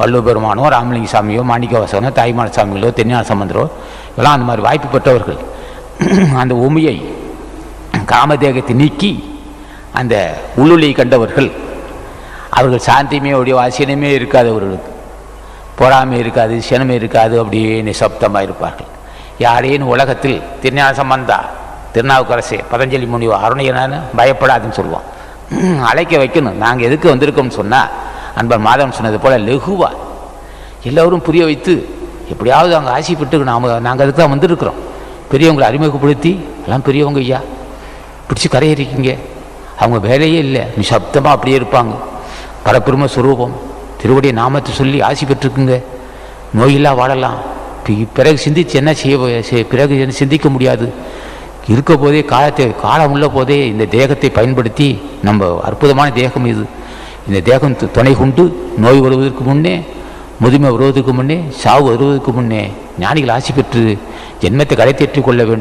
வள்ளுவ பெருமானோ, ராமலிங்க சாமியோ, மாணிக்கவாசகனோ, தாய்மான சாமிகளோ, தென்னான சம்பந்தரோ எல்லாம் அந்த மாதிரி வாய்ப்பு பெற்றவர்கள். அந்த உமையை காமதேகத்தை நீக்கி அந்த உள்ளொளியை கண்டவர்கள். அவர்கள் சாந்தியுமே உடைய வாசியனமே இருக்காதவர்களுக்கு, பொறாமை இருக்காது, சினமே இருக்காது, அப்படியே நிசப்தமாக இருப்பார்கள். யாரேன்னு உலகத்தில் திருஞான சம்பந்தா, திருநாவுக்கரசே, பதஞ்சலி முனிவா, அருணையனான்னு பயப்படாதுன்னு சொல்லுவோம். அழைக்க வைக்கணும். நாங்கள் எதுக்கு வந்திருக்கோம்னு சொன்னால், அன்பர் மாதவன் சொன்னது போல் லெகுவா எல்லோரும் புரிய வைத்து எப்படியாவது அங்கே ஆசைப்பட்டு நாங்கள் அதுக்கு தான் வந்திருக்கிறோம். பெரியவங்களை அறிமுகப்படுத்தி, எல்லாம் பெரியவங்க ஐயா, பிடிச்சி கரையேறிக்கிங்க. அவங்க வேலையே இல்லை, நிசப்தமாக அப்படியே இருப்பாங்க. பரபெரும சுரூபம், திருவடியை நாமத்தை சொல்லி ஆசி பெற்றுக்குங்க, நோயில்லா வாழலாம். பிறகு சிந்திச்சு என்ன செய்ய, பிறகு என்ன சிந்திக்க முடியாது. இருக்க போதே காலம் உள்ள போதே இந்த தேகத்தை பயன்படுத்தி, நம்ம அற்புதமான தேகம் இது, இந்த தேகம் துணை கொண்டு நோய் வருவதற்கு முன்னே, முதுமை வருவதற்கு முன்னே, சாவு வருவதற்கு முன்னே ஞானிகள் ஆசி பெற்று ஜென்மத்தை கரை தேற்றிக் கொள்ள வேண்டும்.